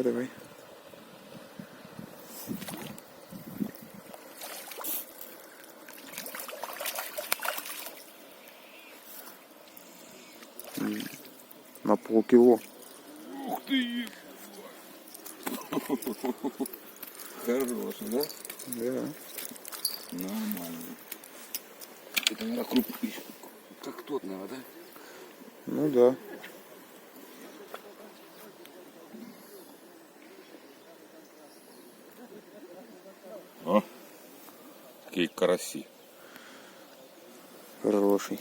Давай. На полкило. Ух ты! Хороший, да? Да. Нормально. Это, наверное, крупный. Как тот, наверное, да? Ну да. О, какие караси. Хороший.